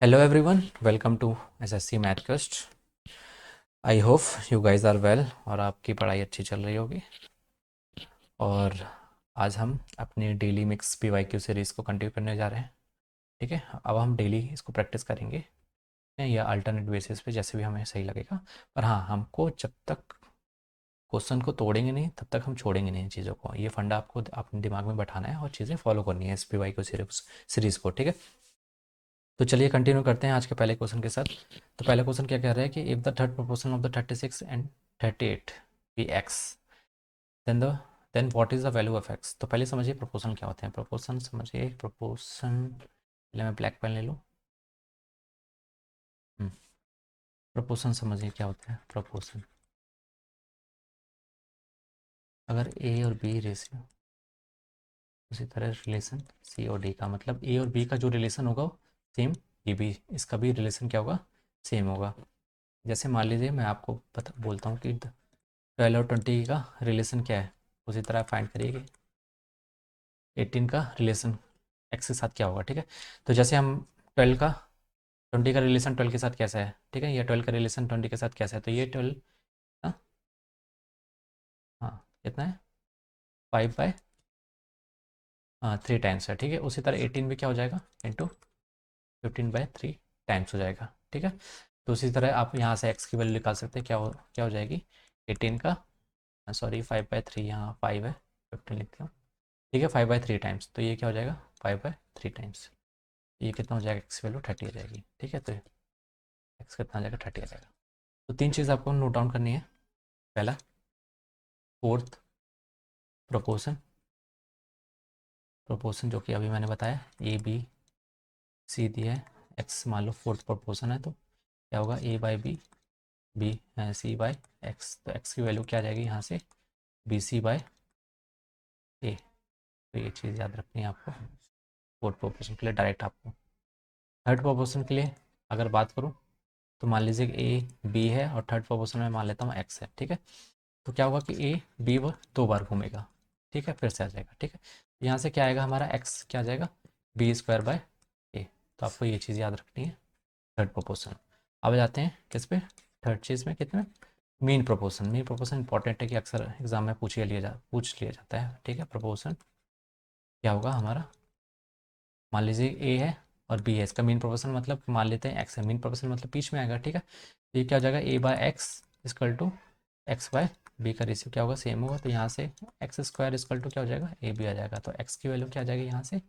Hello everyone, welcome to SSC Mathcast. I hope you guys are well और आपकी पढ़ाई अच्छी चल रही होगी। और आज हम अपनी डेली मिक्स PYQ सीरीज़ को कंटिन्यू करने जा रहे हैं। ठीक है, अब हम डेली इसको प्रैक्टिस करेंगे या अल्टरनेट बेसिस पे, जैसे भी हमें सही लगेगा। पर हाँ, हमको जब तक क्वेश्चन को तोड़ेंगे नहीं तब तक हम छोड़ेंगे नहीं इन चीज़ों को। ये फंडा आपको अपने दिमाग में बैठाना है और चीज़ें फॉलो करनी है इस PYQ सीरीज़ को। ठीक है, तो चलिए कंटिन्यू करते हैं आज के पहले क्वेश्चन के साथ। तो पहला क्वेश्चन क्या कह रहा है कि if the third proportion of the 36 and 38 B X, then the then what is the value of X. तो पहले समझिए प्रोपोर्शन क्या होते हैं। प्रोपोर्शन समझिए, प्रोपोर्शन, पहले मैं ब्लैक पेन ले लूँ। प्रोपोर्शन समझिए क्या होता है। प्रोपोर्शन, अगर ए और बी रेशियो, उसी तरह रिलेशन सी और डी का, मतलब ए और बी का जो रिलेशन होगा वो सेम, ये भी इसका भी रिलेशन क्या होगा, सेम होगा। जैसे मान लीजिए मैं आपको बोलता हूँ कि 12 और 20 का रिलेशन क्या है, उसी तरह फाइंड करिए कि 18 का रिलेशन एक्स के साथ क्या होगा। ठीक है, तो जैसे हम 12 का 20 का रिलेशन 12 के साथ कैसा है, ठीक है, या 12 का रिलेशन 20 के साथ कैसा है, तो ये 12, हाँ हाँ, कितना है, 5/, हाँ, 3 टाइम्स है। ठीक है, उसी तरह 18 भी क्या हो जाएगा, इंटू 15/3 टाइम्स हो जाएगा। ठीक है, तो उसी तरह आप यहाँ से एक्स की वैल्यू निकाल सकते हैं, क्या हो जाएगी, 18 का, सॉरी 5/3, यहाँ 5 है, 15 लिखते हो। ठीक है, 5/3 टाइम्स, तो ये क्या हो जाएगा, 5/3 टाइम्स, ये कितना हो जाएगा, एक्स वैल्यू 30 आ जाएगी। ठीक है, तो एक्स कितना आ जाएगा, 30 आ जाएगा। तो तीन चीज़ आपको नोट डाउन करनी है। पहला, फोर्थ प्रोपोर्शन, जो कि अभी मैंने बताया, ए बी सी दिया है, एक्स मान लो फोर्थ प्रोपोर्शन है, तो क्या होगा, A by B, B C by X, तो एक्स की वैल्यू क्या आ जाएगी यहाँ से, बी सी बाई ए। तो ये चीज़ याद रखनी है आपको फोर्थ प्रोपोर्शन के लिए। डायरेक्ट आपको थर्ड प्रोपोर्शन के लिए अगर बात करूँ, तो मान लीजिए कि ए बी है और थर्ड प्रोपोर्शन में मान लेता हूँ एक्स है। ठीक है, तो क्या होगा कि ए बी वो 2 बार घूमेगा। ठीक है, फिर से आ जाएगा। ठीक है, यहाँ से क्या आएगा, हमारा एक्स क्या आ जाएगा, B² बाय ए। तो आपको ये चीज़ याद रखनी है, थर्ड प्रोपोर्शन। अब जाते हैं किस पे, थर्ड चीज़ में, कितने, mean proportion. Mean proportion important है कि अक्सर एग्जाम में पूछ लिया जाता है। ठीक है, प्रोपोर्शन क्या होगा हमारा, मान लीजिए ए है और बी है, इसका मीन प्रोपोर्शन मतलब मान लेते हैं एक्स है, मीन प्रोपोर्शन मतलब बीच में आएगा। ठीक है, तो ये क्या हो जाएगा, A/x equal to X by B का रेशियो क्या होगा, सेम होगा। तो यहाँ से x² इक्वल टू क्या हो जाएगा, AB आ जाएगा। तो x की वैल्यू क्या आ जाएगी यहाँ से,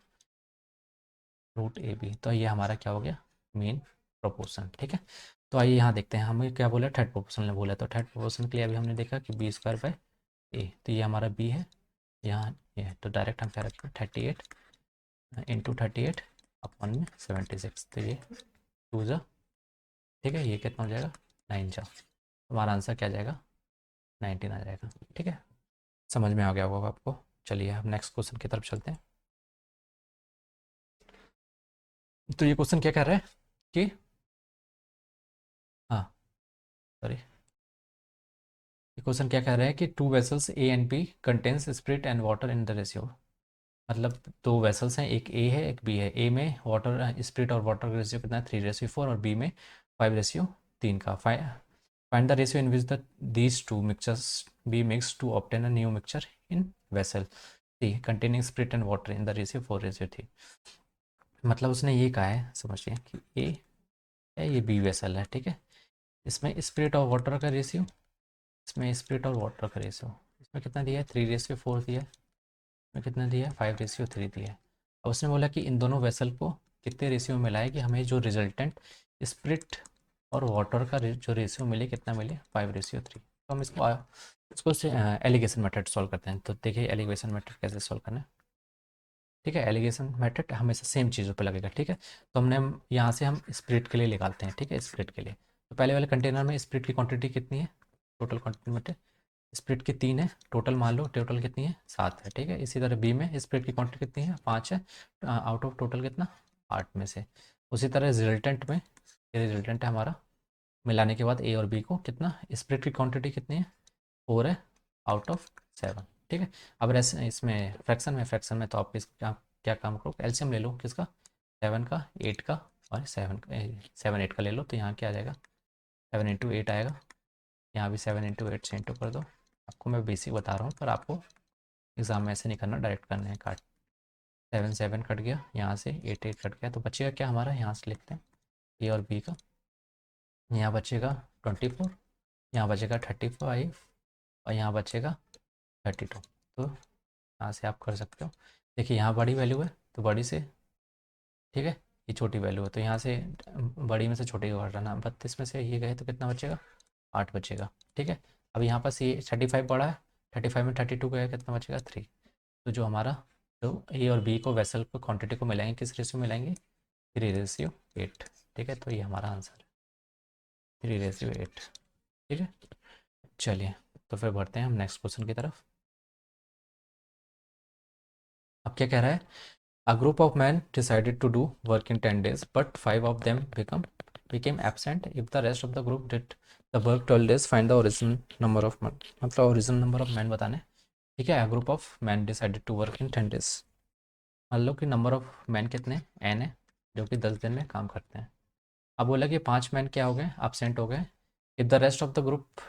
√AB। तो ये हमारा क्या हो गया, मीन प्रोपोर्शन। ठीक है, तो आइए यहाँ देखते हैं, हमें क्या बोला, थर्ड प्रोपोर्शन ने बोला। तो थर्ड प्रोपोर्शन के लिए अभी हमने देखा कि B²/A, तो ये हमारा B है, यहाँ ये है, तो डायरेक्ट हम क्या रखेंगे, 38 इंटू 38 अपन में 76, तो ये 2 जा, ठीक है, ये कितना हो जाएगा, 9 जा। हमारा आंसर क्या आ जाएगा, 19 आ जाएगा। ठीक है, समझ में आ गया होगा आपको। चलिए हम नेक्स्ट क्वेश्चन की तरफ चलते हैं। तो ये क्वेश्चन क्या कर रहा है कि, हाँ सॉरी, ये क्वेश्चन क्या कह रहा है कि 2 vessels A and B contains spirit and water in the ratio. मतलब 2 वेसल्स हैं, एक ए है एक बी है। ए में वाटर, स्पिरिट और वाटर का रेशियो कितना है, 3:4, और बी में 5:3 का। Find the ratio in which the these two mixtures be mix to obtain a new mixture in vessel C containing spirit and water in the ratio 4:3। मतलब उसने ये कहा है, समझिए कि ए है, ये बी वेसल है। ठीक है, इसमें स्पिरिट और वाटर का रेशियो, इसमें स्पिरिट और वाटर का रेशियो, इसमें कितना दिया है, 3:4 दिया है, इसमें कितना दिया है, 5:3 दिया है। अब उसने बोला कि इन दोनों वेसल को कितने रेशियो में मिलाए कि हमें जो रिजल्टेंट स्पिरिट और वाटर का जो रेशियो मिले, कितना मिले, 5:3। तो हम इसको से एलिगेशन मेथड सॉल्व करते हैं। तो देखिए एलिगेशन मेथड कैसे सॉल्व करना है। ठीक है, एलिगेशन मेथड हमेशा सेम चीज़ों पे लगेगा। ठीक है, तो हमने यहाँ से हम स्प्लिट के लिए निकालते हैं। ठीक है, स्प्लिट के लिए तो पहले वाले कंटेनर में स्प्लिट की क्वांटिटी कितनी है, टोटल क्वांटिटी में स्प्लिट की 3 है, टोटल मान लो टोटल कितनी है, 7 है। ठीक है, इसी तरह बी में स्प्लिट की क्वांटिटी कितनी है, 5 है, आउट ऑफ टोटल कितना, 8 में से। उसी तरह रिजल्टेंट में, ये रिजल्टेंट है हमारा, मिलाने के बाद ए और बी को कितना, स्प्लिट की क्वांटिटी कितनी है, 4 है, आउट ऑफ 7। ठीक है, अब इसमें फ्रैक्शन में तो आप क्या क्या काम करो, एलसीएम ले लो, किसका, 7 का, 8 का और 7 8 का ले लो, तो यहाँ क्या आ जाएगा 7 × 8 आएगा। यहाँ भी 7 × 8 से इंटू कर दो। आपको मैं बेसिक बता रहा हूँ, पर आपको एग्ज़ाम में ऐसे नहीं करना, डायरेक्ट करना है काट। 7 7 कट गया, यहाँ से 8 8 कट गया, तो बचेगा क्या हमारा, यहाँ से लिखते हैं ए और बी का। यहाँ बचेगा 24, यहाँ बचेगा 35 और यहाँ बचेगा 32। तो यहाँ से आप कर सकते हो। देखिए यहाँ बड़ी वैल्यू है तो बड़ी से, ठीक है, ये छोटी वैल्यू है तो यहाँ से बड़ी में से छोटी को हटाना। 32 में से ये गए तो कितना बचेगा, 8 बचेगा। ठीक है, अब यहाँ पास ये 35 बड़ा है, 35 में 32 गया कितना बचेगा 3। तो जो हमारा जो ए और बी को वेसल को क्वांटिटी को मिलाएंगे किस रेशियो मिलाएंगे, 3:8। ठीक है, तो ये हमारा आंसर है 3:8। ठीक है, चलिए तो फिर बढ़ते हैं हम नेक्स्ट क्वेश्चन की तरफ। अब क्या कह रहा है, A group of men decided to do work in 10 days, but 5 of them became absent. If the rest of the group did the work 12 days, find the original number of men. मतलब original number of men बताने। ठीक है, a group of men decided to work in 10 days. मान लो कि number of man कितने n है, जो कि 10 दिन में काम करते हैं। अब बोला कि 5 मैन क्या हो गए, absent हो गए। If the rest of the group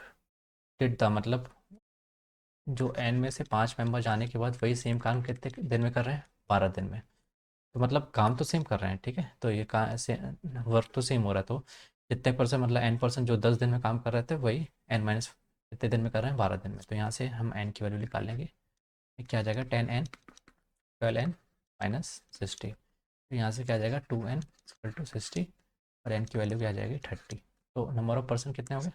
did the, मतलब जो n में से 5 मेंबर जाने के बाद वही सेम काम कितने दिन में कर रहे हैं, 12 दिन में। तो मतलब काम तो सेम कर रहे हैं। ठीक है, तो ये कहाँ से वर्क तो सेम हो रहा है, तो जितने परसेंट मतलब n% जो 10 दिन में काम कर रहे थे वही n- कितने दिन में कर रहे हैं, 12 दिन में। तो यहाँ से हम n की वैल्यू निकाल लेंगे। ये क्या आ जाएगा 10n 12n -60। तो यहाँ से क्या आ जाएगा 2n = 60 और n की वैल्यू क्या आ जाएगी 30। तो नंबर ऑफ पर्सन कितने हो गए,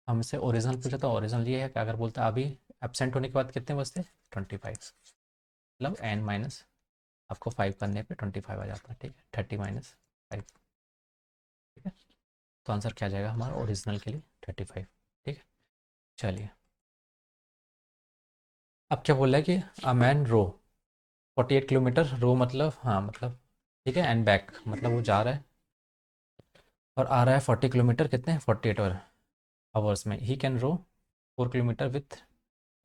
हमसे ओरिजिनल पूछा तो ओरिजिनल ये है कि अगर बोलता अभी एबसेंट होने के बाद कितने बचते 25, मतलब n माइनस आपको 5 करने पे 25 आ जाता है। ठीक है, 30 - 5। ठीक है, तो आंसर क्या आ जाएगा हमारा ओरिजिनल के लिए 35। ठीक है, चलिए अब क्या बोल रहा है कि अ मैन रो 48 किलोमीटर, रो मतलब हाँ मतलब, ठीक है, एंड बैक मतलब वो जा रहा है और आ रहा है 40 किलोमीटर, कितने 48 आवर्स में। He can row 4 kilometre with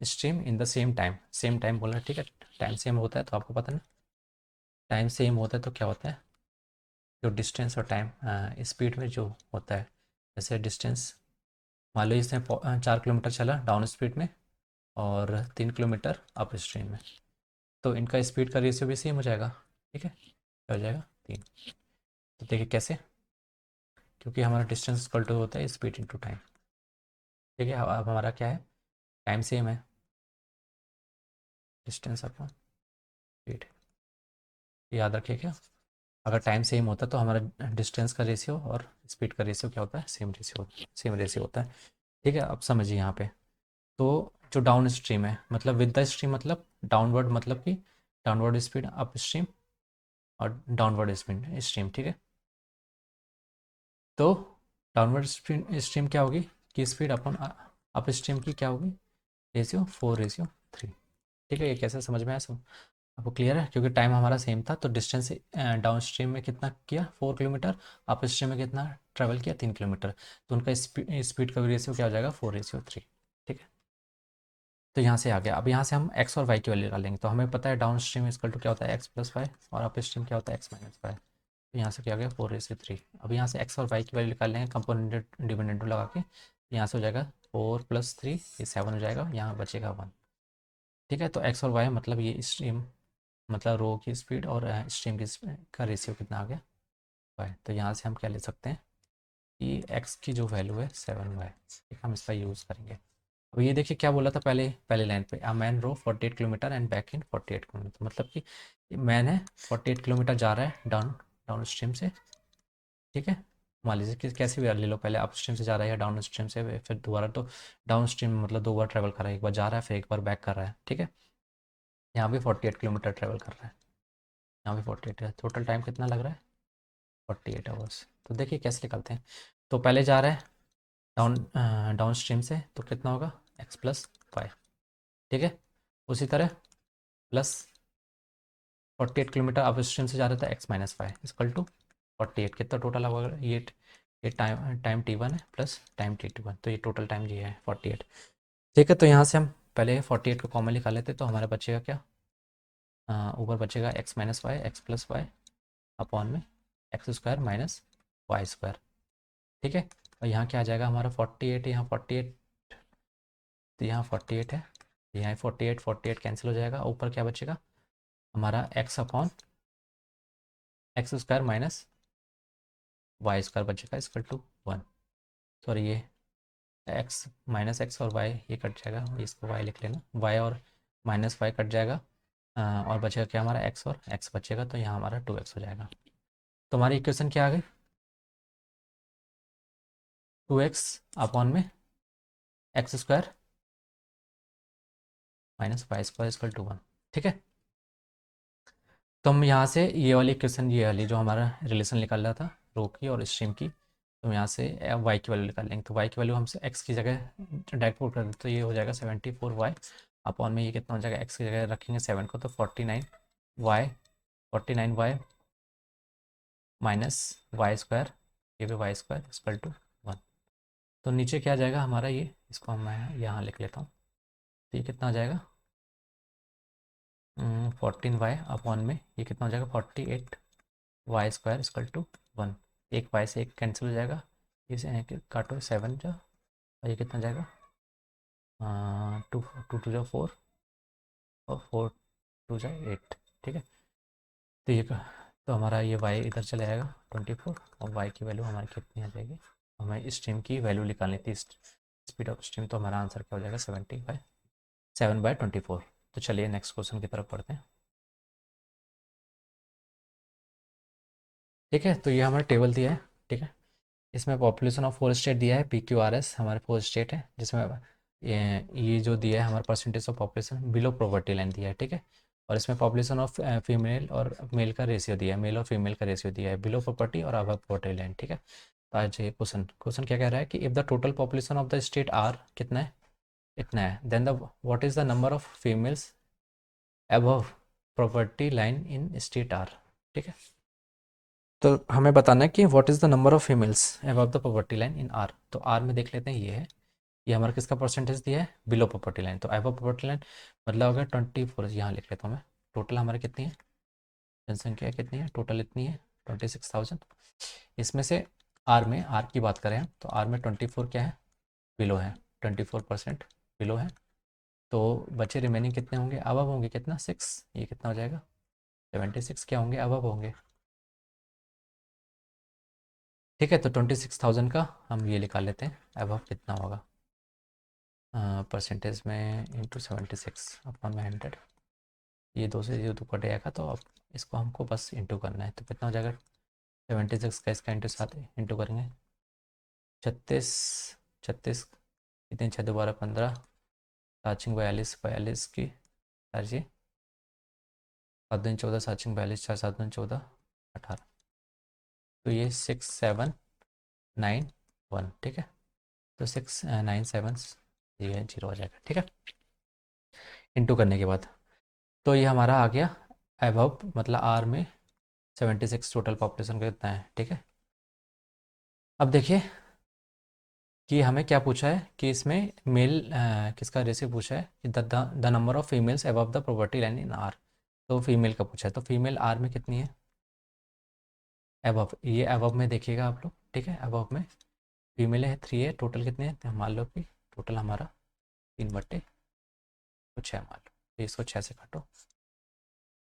stream in the same time बोल रहा है। ठीक है, टाइम सेम होता है तो आपको पता ना, टाइम सेम होता है तो क्या होता है, जो डिस्टेंस और टाइम स्पीड में जो होता है, जैसे डिस्टेंस मान लो इसने 4 किलोमीटर चला डाउन स्पीड में और 3 किलोमीटर अप स्ट्रीम में, तो इनका स्पीड का रेशियो भी सेम हो जाएगा। ठीक है, क्या हो जाएगा 3। तो देखिए कैसे, क्योंकि हमारा डिस्टेंस इक्वल टू होता है स्पीड इंटू टाइम। ठीक है, अब हमारा क्या है, टाइम सेम है, डिस्टेंस अपॉन स्पीड। याद रखिए क्या, अगर टाइम सेम होता है तो हमारा डिस्टेंस का रेशियो और स्पीड का रेशियो क्या होता है, सेम रेशियो होता है। ठीक है, अब समझिए यहाँ पे, तो जो डाउन स्ट्रीम है मतलब विद द स्ट्रीम मतलब डाउनवर्ड, मतलब कि डाउनवर्ड स्पीड अप स्ट्रीम और डाउनवर्ड स्पीड स्ट्रीम। ठीक है, तो डाउनवर्ड स्ट्रीम क्या होगी कि स्पीड अपन अप स्ट्रीम की क्या होगी रेशियो 4:3। ठीक है, ये कैसे समझ में आया सब आपको क्लियर है, क्योंकि टाइम हमारा सेम था तो डिस्टेंस डाउन स्ट्रीम में कितना किया 4 किलोमीटर, अप स्ट्रीम में कितना ट्रेवल किया 3 किलोमीटर, तो उनका स्पीड का रेशियो क्या हो जाएगा 4:3। ठीक है, तो यहाँ से आ गया। अब यहाँ से हम एक्स और वाई की वैल्यू निकालेंगे, तो हमें पता है डाउन स्ट्रीम इक्वल टू क्या होता है x+5 और अप स्ट्रीम क्या होता है x-5। तो यहाँ से क्या हो गया 4:3। अब यहाँ से एक्स और वाई की वैल्यू निकाल लेंगे कंपोनेंट डिपेंडेंट लगा के, यहाँ से हो जाएगा 4 + 3 ये 7 हो जाएगा, यहाँ बचेगा 1। ठीक है, तो एक्स और वाई मतलब ये स्ट्रीम मतलब रो की स्पीड और स्ट्रीम की का रेशियो कितना आ गया 5। तो यहाँ से हम क्या ले सकते हैं कि एक्स की जो वैल्यू है 7 है। ठीक, हम इसका यूज़ करेंगे। अब ये देखिए क्या बोला था पहले पहले लाइन पे, a man row 48 kilometre and back in 48 kilometre, मतलब कि मैन है 48 किलोमीटर जा रहा है डाउन डाउन स्ट्रीम से। ठीक है, मान लीजिए कि कैसे भी ले लो, पहले अप स्ट्रीम से जा रहा है या डाउन स्ट्रीम से, फिर दोबारा तो डाउन स्ट्रीम मतलब 2 बार ट्रैवल कर रहा है, एक बार जा रहा है फिर एक बार बैक कर रहा है। ठीक है, यहाँ भी 48 किलोमीटर ट्रैवल कर रहा है, यहाँ भी 48 है, टोटल टाइम कितना लग रहा है 48 आवर्स। तो देखिए कैसे निकलते हैं, तो पहले जा रहा है डाउन डाउन स्ट्रीम से तो कितना होगा x+5। ठीक है, उसी तरह प्लस 48 किलोमीटर अप स्ट्रीम से जा रहा था x-5 = 48। कितना टोटल होगा ये टाइम t1 है प्लस टाइम t2 तो ये टोटल टाइम ये है 48। ठीक है, तो यहाँ से हम पहले 48 को कॉमन निकाल लेते तो हमारा बचेगा क्या, ऊपर बचेगा x-5 x+5 अपॉन में X square minus Y square, ठीक है। और यहाँ क्या आ जाएगा हमारा 48, यहाँ 48, तो यहाँ 48 है, यहाँ 48, 48 कैंसिल हो जाएगा, ऊपर क्या बचेगा हमारा X upon X square minus Y square बचेगा इसकल टू 1। सॉरी, ये एक्स माइनस एक्स और वाई ये कट जाएगा, इसको वाई लिख लेना, वाई और माइनस वाई कट जाएगा, और बचेगा क्या हमारा एक्स और एक्स बचेगा, तो यहाँ हमारा 2x हो जाएगा। तो हमारी इक्वेशन क्या आ गई, 2x अपॉन में X square minus Y square equal to 1, ठीक है। तो हम यहाँ से ये वाली इक्वेशन, ये वाली जो हमारा रिलेशन निकाल रहा था रो की और स्ट्रीम की, तो हम यहाँ से y की वैल्यू निकाल लेंगे। तो y की वैल्यू हमसे x की जगह डायरेक्ट पुट कर देते, तो ये हो जाएगा 74y अपॉन में ये कितना हो जाएगा, x की जगह रखेंगे 7 को, तो 49y माइनस वाई स्क्वायर, ये भी वाई स्क्वायर इक्वल टू 1। तो नीचे क्या आ जाएगा हमारा, ये इसको मैं यहाँ लिख लेता हूँ, तो ये कितना आ जाएगा 14y अपॉन में ये कितना हो जाएगा 48y स्क्वायर इक्वल टू 1। एक y से एक कैंसिल हो जाएगा, इसे काटो 7 जो, और ये कितना जाएगा 2 2 टू जो 4 और 4 टू जो 8, ठीक है। तो ये तो हमारा ये y इधर चले जाएगा 24, और y की वैल्यू हमारी कितनी आ जाएगी, हमें स्ट्रीम की वैल्यू निकालनी थी, स्पीड ऑफ स्ट्रीम, तो हमारा आंसर क्या हो जाएगा 7/24। तो चलिए नेक्स्ट क्वेश्चन की तरफ पढ़ते हैं, ठीक है। तो ये हमारा टेबल दिया है, ठीक है। इसमें पॉपुलेशन ऑफ 4 स्टेट दिया है, PQRS हमारे 4 स्टेट है, जिसमें ये जो दिया है हमारा percentage of population below poverty line दिया है, ठीक है। और इसमें पॉपुलेशन ऑफ फीमेल और मेल का रेशियो दिया है, मेल और फीमेल का रेशियो दिया है बिलो पॉवर्टी और अबव पॉवर्टी लाइन, ठीक है। तो आज ये क्वेश्चन क्वेश्चन क्या कह रहा है कि if the total population of the state R कितना है, इतना है, then the what is the number of females above poverty line in state R, ठीक है। तो हमें बताना है कि what is the number of females above the poverty line in R. तो आर में देख लेते हैं, ये है, ये हमारा किसका परसेंटेज दिया है, बिलो पॉवर्टी लाइन, तो अबव पॉवर्टी लाइन मतलब हो गया 24, यहाँ लिख लेता हूँ मैं। टोटल हमारे कितनी है, जनसंख्या कितनी है टोटल, इतनी है 26,000। इसमें से आर में, आर की बात करें हम, तो आर में 24 क्या है, बिलो है, 24% बिलो है। तो बचे रिमेनिंग कितने होंगे, अबव होंगे, कितना 6, ये कितना हो जाएगा 76 क्या होंगे, अबव होंगे, ठीक है। तो 26,000 का हम ये निकाल लेते हैं, अबव कितना होगा, परसेंटेज में इंटू 76 अपॉन में 100, ये दो से ये दो कट जाएगा, तो अब इसको हमको बस इंटू करना है, तो कितना हो जाएगा 76 का इसका इंटू 7 इंटू करेंगे 36, 36 कितने 6 दोबारा 15, 7 42, 42 की 4 जी 7 14, 7 42, 4 7 14 18, तो ये 6791, ठीक है। तो 697 ये 0 हो जाएगा, ठीक है, इंटू करने के बाद। तो ये हमारा आ गया अबव, मतलब आर में 76 टोटल पॉपुलेशन का कितना है, ठीक है। अब देखिए कि हमें क्या पूछा है कि इसमें मेल किसका रेशियो पूछा है कि the number of females above the poverty line in R, तो फीमेल का पूछा है, तो फीमेल आर में कितनी है अबव, ये अबव में देखिएगा आप लोग, ठीक है। अबव में फीमेल है 3 है, टोटल कितने हैं, तो मान लो कि टोटल हमारा 3/6 मान लो, तो इसको 6 से काटो,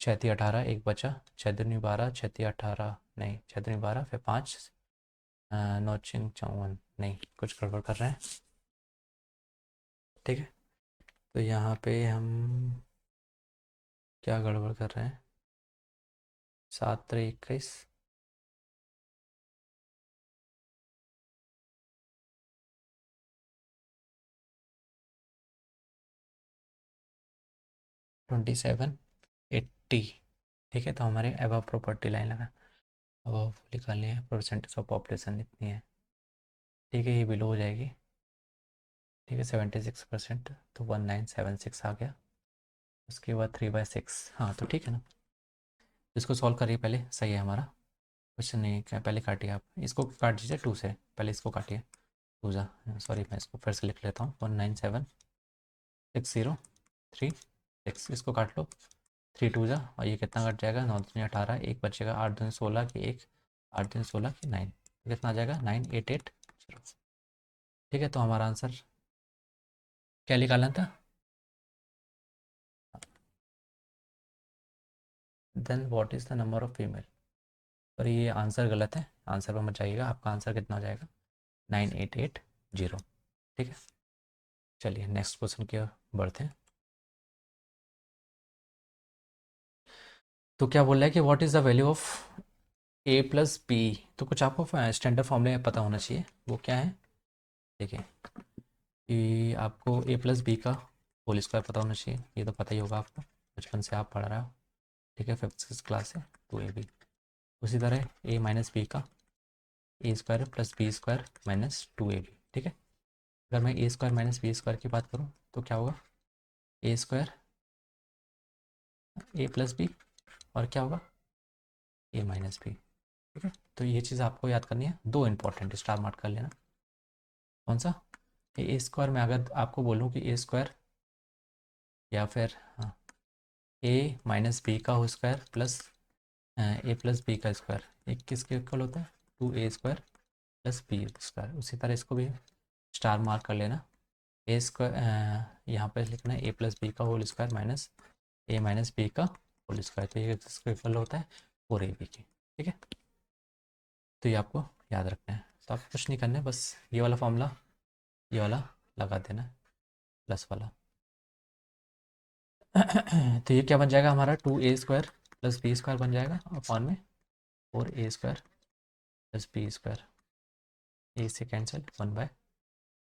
6×3 = 18, एक बचा, 6×2 = 12, 6×3 = 18 नहीं, 6×2 = 12, फिर 5 9×4 = 54, नहीं कुछ गड़बड़ कर रहे हैं, ठीक है। तो यहाँ पे हम क्या गड़बड़ कर रहे हैं, 7×3 = 21, 2780, ठीक है। तो हमारे अबव प्रॉपर्टी लाइन लगा, अबव निकालनी है, परसेंटेज ऑफ पॉपुलेशन इतनी है, ठीक है, ये बिलो हो जाएगी, ठीक है 76%, तो 1976 आ गया। उसके बाद 3/6, हाँ तो ठीक है ना। इसको सॉल्व करिए पहले, सही है हमारा क्वेश्चन, नहीं क्या पहले काटिए आप, इसको काट दीजिए 2 से, पहले इसको काटिए, टू जा, सॉरी मैं इसको फिर से लिख लेता हूँ, 197603 इसको काट लो, 3×2 और ये कितना कट जाएगा, 9×2 = 18, एक बचेगा, 8×2 = 16 की एक, 8 दिन 16 की 9, कितना आ जाएगा 9880। ठीक है, तो हमारा आंसर क्या निकालना था? Then what is the number of female. पर ये आंसर गलत है, आंसर पर मत जाइएगा, आपका आंसर कितना हो जाएगा 9880। ठीक है, चलिए नेक्स्ट क्वेश्चन की ओर बढ़ते हैं। तो क्या बोल रहा है कि what is the value of A plus B. तो कुछ आपको स्टैंडर्ड फॉर्मूले में पता होना चाहिए, वो क्या है? देखिए कि आपको ए प्लस बी का होल स्क्वायर पता होना चाहिए, ये तो पता ही होगा आपको, बचपन से आप पढ़ रहे हो। ठीक है, फिफ्थ क्लास से, टू ए बी। उसी तरह ए माइनस बी का A square plus B square minus two A B. ठीक है, अगर मैं A square minus B square की बात करूँ तो क्या होगा, A square A plus B, और क्या होगा ए माइनस बी। ठीक है, तो ये चीज़ आपको याद करनी है, दो इंपॉर्टेंट स्टार मार्क कर लेना। कौन सा? ए स्क्वायर में अगर आपको बोलूँ कि ए स्क्वायर या फिर हाँ ए माइनस बी का whole square plus A plus B का स्क्वायर, एक किसके इक्वल होता है, two A square plus B square. उसी तरह इसको भी स्टार मार्क कर लेना। ए स्क्वायर यहाँ पर लिखना है ए प्लस बी का होल स्क्वायर माइनस ए माइनस बी का होल स्क्वायर, तो ये किसका इक्वल होता है, फोर ए बी की। ठीक है, तो ये आपको याद रखना है। तो आपको कुछ नहीं करना है, बस ये वाला फॉर्मूला, ये वाला लगा देना है, प्लस वाला। तो ये क्या बन जाएगा हमारा, two A square plus B square बन जाएगा अपॉन में four A square plus B square. A से कैंसिल, वन बाय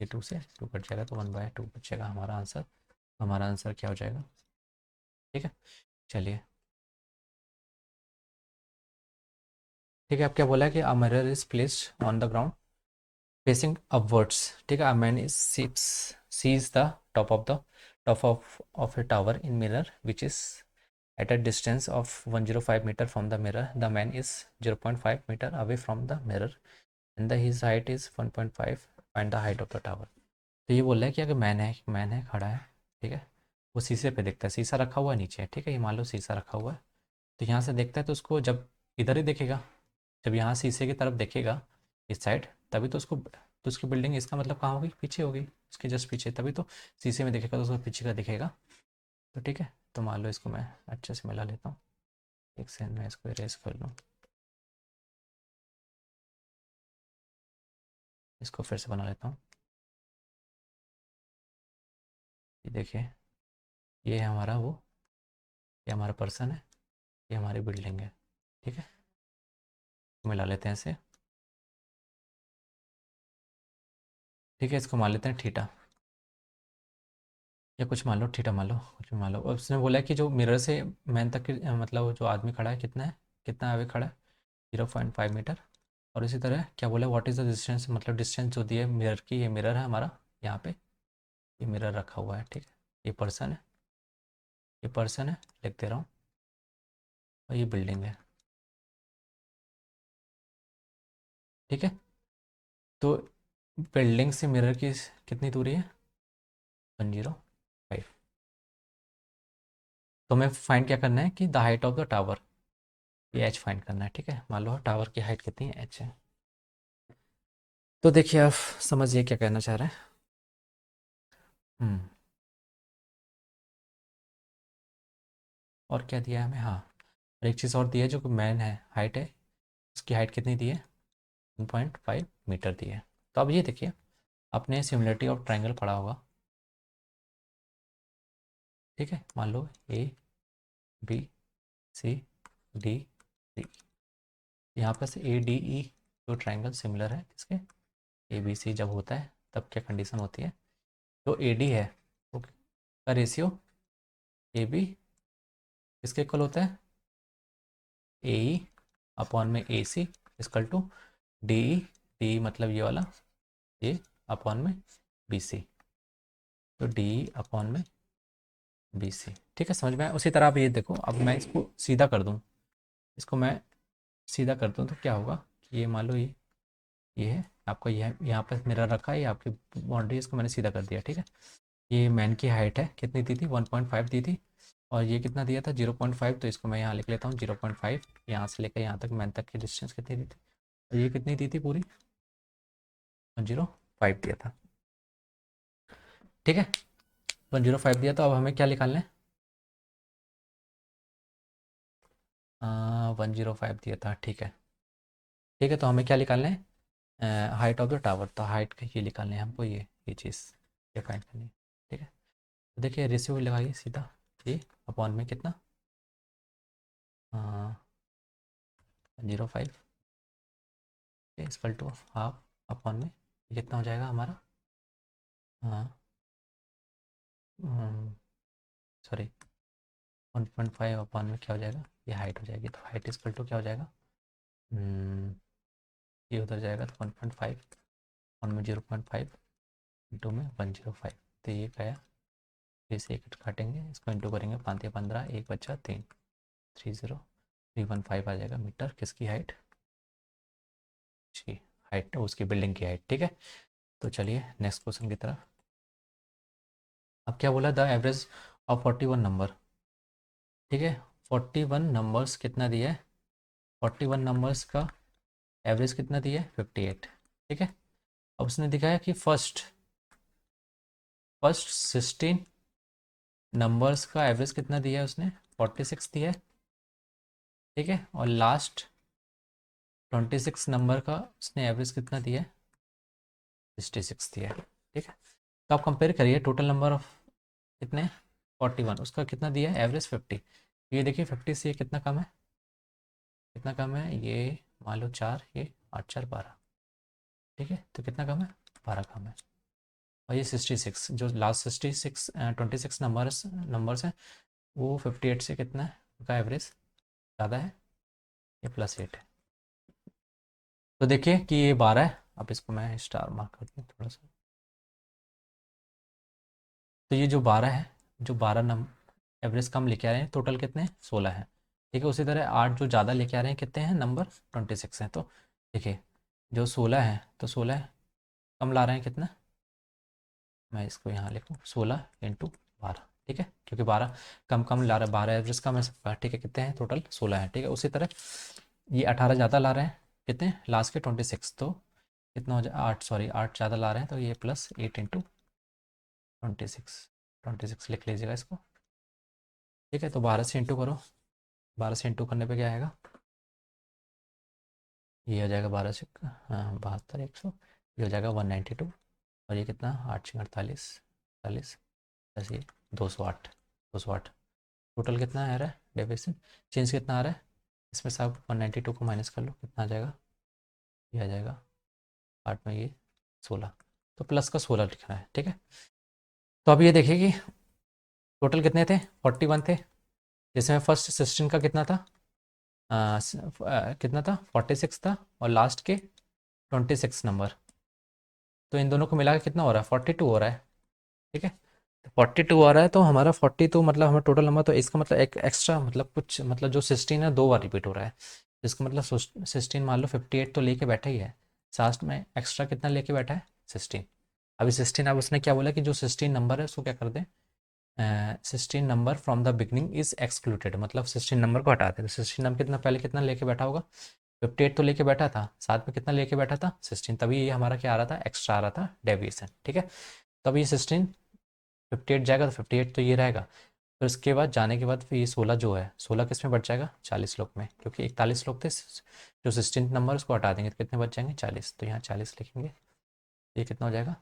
ये टू से टू कट जाएगा, तो वन बाय टू बचेगा हमारा आंसर। हमारा आंसर क्या हो जाएगा? ठीक है, चलिए। ठीक है, अब क्या बोला है कि a mirror is placed on the ground facing upwards. ठीक है, a man is sees the top of a tower in mirror which is at a distance of 105 meter from the mirror. The man is 0.5 meter away from the mirror and his height is 1.5. Find the height of the tower. तो ये बोल रहा है कि अगर man है खड़ा है, ठीक है, वो शीशे पे देखता है, शीशा रखा हुआ है नीचे, ठीक है, ये मान लो शीशा रखा हुआ है, तो यहाँ से देखता है तो उसको जब इधर ही देखेगा, जब यहाँ शीशे की तरफ देखेगा इस साइड, तभी तो उसको, तो उसकी बिल्डिंग इसका मतलब कहाँ होगी, पीछे होगी, उसके जस्ट पीछे, तभी तो शीशे में देखेगा तो उसका पीछे का दिखेगा। तो ठीक है, तो मान लो इसको मैं अच्छे से मिला लेता हूँ, एक सेकंड में इसको इरेज कर लूँ, इसको फिर से बना लेता हूँ। ये देखिए, ये है हमारा वो, ये हमारा पर्सन है, ये हमारी बिल्डिंग है। ठीक है, मिला लेते हैं इसे। ठीक है, इसको मान लेते हैं थीटा, या कुछ मान लो, थीटा मान लो, कुछ भी मान लो। और उसने बोला है कि जो मिरर से मैन तक की मतलब वो जो आदमी खड़ा है कितना है, कितना आगे खड़ा है, 0.5 मीटर। और इसी तरह क्या बोला, व्हाट इज़ द डिस्टेंस, मतलब डिस्टेंस जो दी है मिरर की, ये मिरर है हमारा, यहाँ पे ये मिरर रखा हुआ है। ठीक है, ये पर्सन है, ये पर्सन है, लिख दे रहा हूँ, और ये बिल्डिंग है। ठीक है, तो बिल्डिंग से मिरर की कितनी दूरी है, 105। तो हमें फाइंड क्या करना है कि the height of the tower, ये एच फाइंड करना है। ठीक है, मान लो टावर की हाइट कितनी है, एच है। तो देखिए आप समझिए क्या कहना चाह रहे हैं। हम्म, और क्या दिया है हमें, हाँ, और एक चीज़ और दी है, जो मैन है हाइट है, उसकी हाइट कितनी दी है, 1.5 मीटर दी है। तो अब ये देखिए, आपने सिमिलरिटी ऑफ ट्रायंगल पढ़ा होगा। ठीक है, मान लो A B C D D, यहाँ पर से ए डी ई जो ट्रायंगल सिमिलर है किसके, ए बी सी जब होता है तब क्या कंडीशन होती है, जो ए डी है वो का रेशियो ए बी किसके इक्वल होता है, ए ई अपॉन में A C equal to D E, D मतलब ये वाला, ये अपॉन में बी सी, तो डी ई अपॉन में बी सी। ठीक है, समझ में आया? उसी तरह आप ये देखो, अब मैं इसको सीधा कर दूँ, इसको मैं सीधा कर दूँ तो क्या होगा कि ये मान लो ये है आपका, ये है यहाँ पर मेरा रखा है, ये आपकी बाउंड्री, इसको मैंने सीधा कर दिया। ठीक है, ये मैन की हाइट है, कितनी दी थी, 1.5 दी थी, और ये कितना दिया था, 0.5, तो इसको मैं यहाँ लिख लेता हूँ 0.5, यहाँ से लेकर यहाँ तक मैन तक की डिस्टेंस कितनी दी थी, और ये कितनी दी थी पूरी? 105 दिया था। ठीक है, 105 दिया, तो अब हमें क्या निकालना है? 105 दिया था, ठीक है। ठीक है, तो हमें क्या निकालना है? Height of the tower. तो हाइट का ये निकालना है हमको, ये चीज़ ये फाइंड करनी है। ठीक है, तो देखिए रेशियो लगाइए सीधा, ये अपॉन में कितना, 105 इक्वल टू हाफ अपॉन में ये कितना हो जाएगा हमारा, हाँ सॉरी 1.5 अपॉन में क्या हो जाएगा, ये हाइट हो जाएगी। तो हाइट इक्वल टू क्या हो जाएगा, हम्म, ये उधर जाएगा तो 1.5 वन में 0.5 इंटू में 105। तो ये गया, फिर से एक काटेंगे, इसको इंटू करेंगे, 5 या 15, एक बचा 3, 30315 आ जाएगा मीटर। किसकी हाइट? जी, हाइट उसकी बिल्डिंग की हाइट। ठीक है, तो चलिए नेक्स्ट क्वेश्चन की तरफ। अब क्या बोला, द एवरेज ऑफ 41 नंबर। ठीक है, 41 नंबर्स कितना दिया है? 41 नंबर्स का एवरेज कितना दिया है? 58। ठीक है, अब उसने दिखाया कि फर्स्ट 16 नंबर्स का एवरेज कितना दिया है उसने? 46 दिया है। ठीक है, और लास्ट 26 नंबर का उसने एवरेज कितना दिया है? 66 दिया है। ठीक है, तो आप कंपेयर करिए, टोटल नंबर ऑफ कितने? 41, उसका कितना दिया है एवरेज? 50। ये देखिए 50 से ये कितना कम है? कितना कम है ये? मान लो 4, ये 8 4 12। ठीक है, तो कितना कम है? 12 कम है। और ये 66 जो लास्ट 66 26 नंबर्स हैं, वो 58 से कितना है उनका एवरेज? ज़्यादा है, ये +8 है। तो देखिए कि ये 12 है। अब इसको मैं स्टार मार्क कर दूँ थोड़ा सा। तो ये जो 12 है, जो 12 एवरेज कम लेके आ रहे हैं, टोटल कितने हैं? 16 हैं। ठीक है, उसी तरह 8 जो ज़्यादा लेके आ रहे हैं, कितने हैं नंबर? 26 हैं। तो देखिए जो 16 है, तो 16 कम ला रहे हैं कितना? मैं इसको यहाँ लिखूँ 16 इंटू 12। ठीक है, क्योंकि 12 कम कम ला रहा है, 12 एवरेज कम है सबका। ठीक है, कितने हैं टोटल? 16 है। ठीक है, उसी तरह ये 18 ज़्यादा ला रहे हैं, कितने लास्ट के? 26। तो कितना हो जाए? 8, सॉरी 8 ज़्यादा ला रहे हैं, तो ये +8 इंटू 26। 26 लिख लीजिएगा इसको। ठीक है, तो 12 से इंटू करो, 12 से इंटू करने पे क्या आएगा? ये हो जाएगा 12 से, हाँ 72 100, ये हो जाएगा 192। और ये कितना? 8 6 48 48 प्लस ये 208, 208। टोटल कितना आ रहा है डेविएशन, चेंज कितना आ रहा है? इसमें से आप 192 को माइनस कर लो, कितना आ जाएगा? ये आ जाएगा 8 में ये 16, तो प्लस का 16 लिखना है। ठीक है, तो अब ये देखिए कि टोटल कितने थे? 41 थे, जिसमें फर्स्ट 16 का कितना था? कितना था? 46 था, और लास्ट के 26 नंबर। तो इन दोनों को मिला के कितना हो रहा है? 42 हो रहा है। ठीक है, तो 42 आ रहा है, तो हमारा 42 मतलब हमारा टोटल नंबर, तो इसका मतलब एक एक्स्ट्रा मतलब कुछ मतलब जो 16 है 2 बार रिपीट हो रहा है। इसका मतलब 16 मान लो 58 तो लेके बैठा ही है, लास्ट में एक्स्ट्रा कितना लेके बैठा है? 16। अभी 16, अब उसने क्या बोला कि जो 16 नंबर है उसको क्या कर दें? 16 number from the beginning is excluded, मतलब 16 नंबर को हटा दें। तो 16 नंबर कितना पहले कितना लेके बैठा होगा? 58 तो लेके बैठा था, साथ में कितना लेके बैठा था? 16, तभी ये हमारा क्या आ रहा था? एक्स्ट्रा आ रहा था, डेविएशन। ठीक है, तब ये 16 58 जाएगा तो 58 तो ये रहेगा। फिर उसके बाद जाने के बाद फिर ये 16 जो है, 16 किस में बढ़ जाएगा? 40 लोग में, क्योंकि 41 लोग थे। जो 16 नंबर उसको हटा देंगे तो कितने बच जाएंगे? 40। तो यहाँ 40 लिखेंगे, ये कितना हो जाएगा?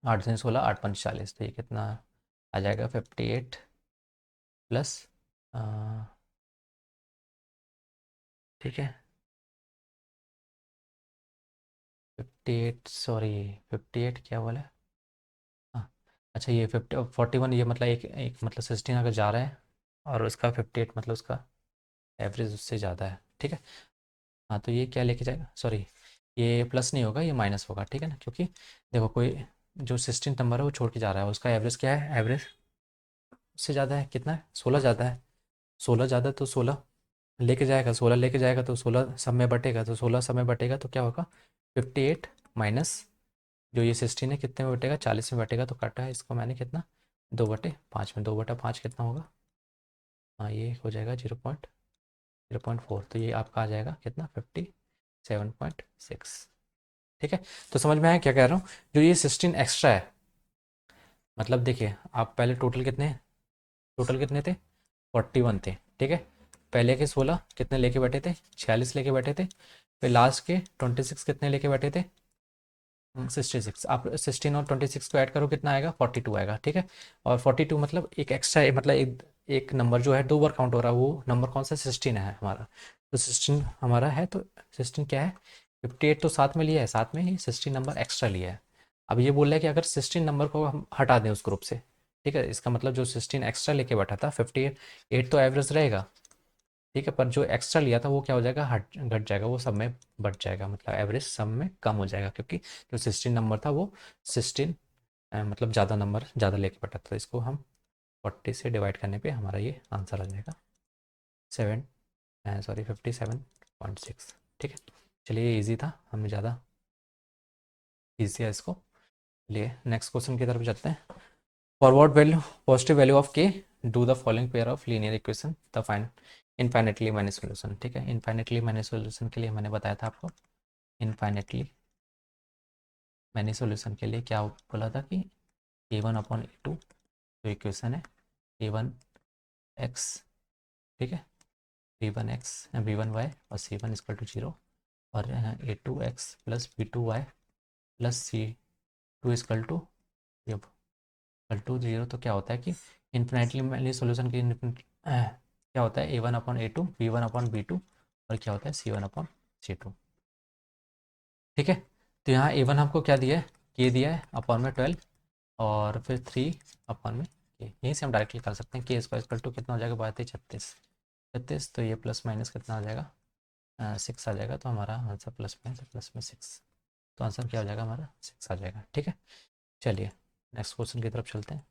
8 से 16, 8 5 40, तो ये कितना आ जाएगा? 58 प्लस, ठीक है 58, सॉरी 58 क्या बोला? हाँ, अच्छा ये 41, ये मतलब एक एक मतलब 16 अगर जा रहा है और उसका 58 मतलब उसका एवरेज उससे ज़्यादा है। ठीक है, हाँ तो ये क्या लेके जाएगा? सॉरी, ये प्लस नहीं होगा, ये माइनस होगा। ठीक है ना, क्योंकि देखो कोई जो 16 नंबर है वो छोड़ के जा रहा है, उसका एवरेज क्या है? एवरेज उससे ज़्यादा है, कितना है? 16 ज़्यादा है। 16 ज़्यादा तो 16 लेके जाएगा, 16 लेके जाएगा तो 16 सब में बटेगा, तो 16 सब में बटेगा तो क्या होगा? 58 माइनस जो ये 16 है कितने में बटेगा? 40 में बटेगा। तो काटा है इसको मैंने कितना? 2/5 में, 2/5 कितना होगा? हाँ ये हो जाएगा 0.4। तो ये आपका आ जाएगा कितना? 50। 7.6। ठीक है, तो समझ में आया क्या कह रहा हूँ। जो ये 16 एक्स्ट्रा है, मतलब देखिए आप पहले टोटल कितने थे, 41 थे। ठीक है, पहले के 16 कितने लेके बैठे थे, 46 लेके बैठे थे। फिर लास्ट के 26 कितने लेके बैठे थे, 66। आप 16 और 26 को ऐड करो कितना आएगा, 42 आएगा। ठीक है, और 42 मतलब एक एक्स्ट्रा, मतलब एक नंबर जो है 2 बार काउंट हो रहा है, वो नंबर कौन सा, 16 है हमारा। तो 16 हमारा है, तो 16 क्या है, 58 तो साथ में लिया है, साथ में ही 16 नंबर एक्स्ट्रा लिया है। अब ये बोल रहा है कि अगर 16 नंबर को हम हटा दें उस ग्रुप से, ठीक है, इसका मतलब जो 16 एक्स्ट्रा लेके बैठा था, 58 तो एवरेज रहेगा। ठीक है, पर जो एक्स्ट्रा लिया था वो क्या हो जाएगा, हट घट जाएगा, वो सब में बढ़ जाएगा, मतलब एवरेज सब में कम हो जाएगा, क्योंकि जो 16 नंबर था वो 16 मतलब ज़्यादा नंबर ज़्यादा लेके बैठा था। तो इसको हम 40 से डिवाइड करने पे हमारा ये आंसर आ जाएगा 57.6। ठीक है, चलिए, ये ईजी था, हमें ज़्यादा ईजी है इसको। चलिए नेक्स्ट क्वेश्चन की तरफ चलते हैं। For what value, positive value of K, do the following pair of linear equation the find infinitely many solution. ठीक है, इनफाइनेटली मैनी सोल्यूशन के लिए मैंने बताया था आपको, इनफाइनेटली मैनी सोल्यूशन के लिए क्या बोला था कि a1/a2 जो इक्वेशन है, a1x, ठीक है, b1x b1y और c1 इक्वल टू 0, और a2x plus b2y plus c2 equal to 0। तो क्या होता है कि इन्फिनेटली मैनी सोल्यूशन की क्या होता है, a1/a2 b1/b2 और क्या होता है c1/c2। ठीक है, तो यहाँ a1 हमको क्या दिया है, के दिया है अपॉन में 12, और फिर 3 अपॉन में के, यहीं से हम डायरेक्टली कर सकते हैं। के स्क्वायर इक्वल टू कितना हो जाएगा, 32 36, तो ये प्लस माइनस कितना आ जाएगा, 6 आ जाएगा। तो हमारा आंसर प्लस में 6, तो आंसर क्या हो जाएगा हमारा, 6 आ जाएगा। ठीक है, चलिए नेक्स्ट क्वेश्चन की तरफ चलते हैं।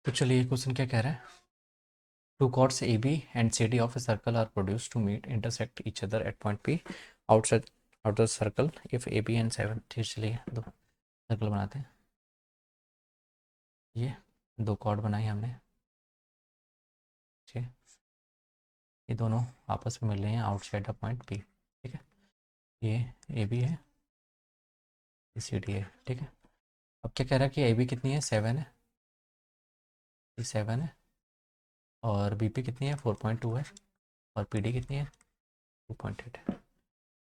तो चलिए ये क्वेश्चन क्या कह रहा है, to chords AB and CD of a circle are produced to meet intersect each other at point P outside the circle if AB and 7। ठीक, चलिए दो सर्कल बनाते हैं। ये दो कॉर्ड बनाई हमने, ठीक है, ये दोनों आपस में मिल रहे हैं आउटसाइड द पॉइंट P। ठीक है, ये AB है, ये CD है। ठीक है, अब क्या कह रहा है कि AB कितनी है, 7 है, ये 7 है, और BP कितनी है, 4.2 है, और PD कितनी है, 2.8 है। तो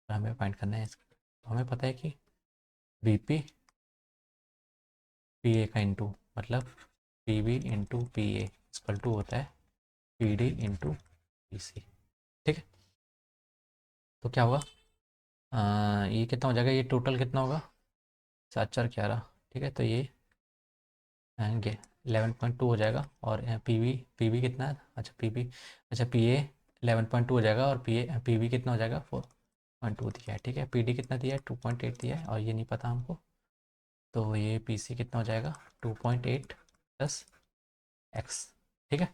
हमें फाइंड करना है इसका। तो हमें पता है कि BP PA का इंटू, मतलब PB into PA equal to होता है PD इंटू PC। ठीक है, तो क्या होगा, ये कितना हो जाएगा, ये टोटल कितना होगा, 7 4 11। ठीक है, तो ये आएंगे 11.2 हो जाएगा, और PB कितना है, अच्छा PB, अच्छा PA 11.2 हो जाएगा, और PB कितना हो जाएगा, 4.2 दिया है। ठीक है, PD कितना दिया है, 2.8 दिया है, और ये नहीं पता हमको, तो ये PC कितना हो जाएगा, 2.8 प्लस x। ठीक है,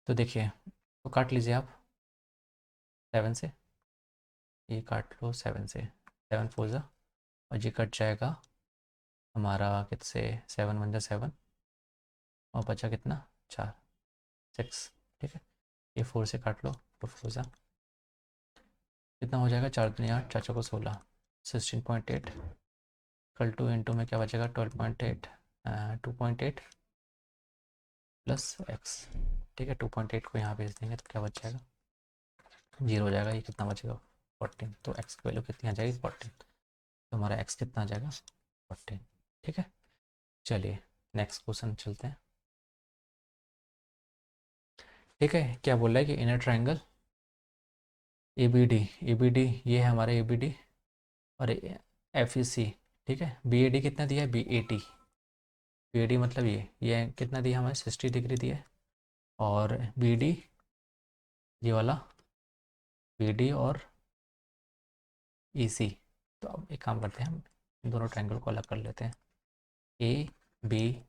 तो देखिए, तो काट लीजिए आप 7 से, ये काट लो 7 से, 7 4 ज़ा, और ये कट जाएगा हमारा कितने से, 7 1 ज़ा 7, और बचा कितना, 4 6। ठीक है, ये 4 से काट लो, तो 4 ज़ा कितना हो जाएगा, 4 दूनी 8, 4 चौको 16, 16.8 कल टू इंटू में क्या बचेगा, 12.8, 2.8 प्लस एक्स। ठीक है, 2.8 को यहाँ भेज देंगे तो क्या बच जाएगा, 0 हो जाएगा। ये कितना बचेगा, 14। तो एक्स की वैल्यू कितनी आ जाएगी, 14। तो हमारा एक्स कितना आ जाएगा, 14। ठीक है, चलिए नेक्स्ट क्वेश्चन चलते हैं। ठीक है, क्या बोल रहा है कि inner triangle A B D, ये है हमारा ए बी डी, और एफ ई सी। ठीक है, बी ए डी कितना दिया है, बी ए डी मतलब ये कितना दिया हमारे, 60 डिग्री दिया है, और बी डी, ये वाला बी डी और ई सी। तो अब एक काम करते हैं, हम इन दोनों ट्रायंगल को अलग कर लेते हैं, ए बी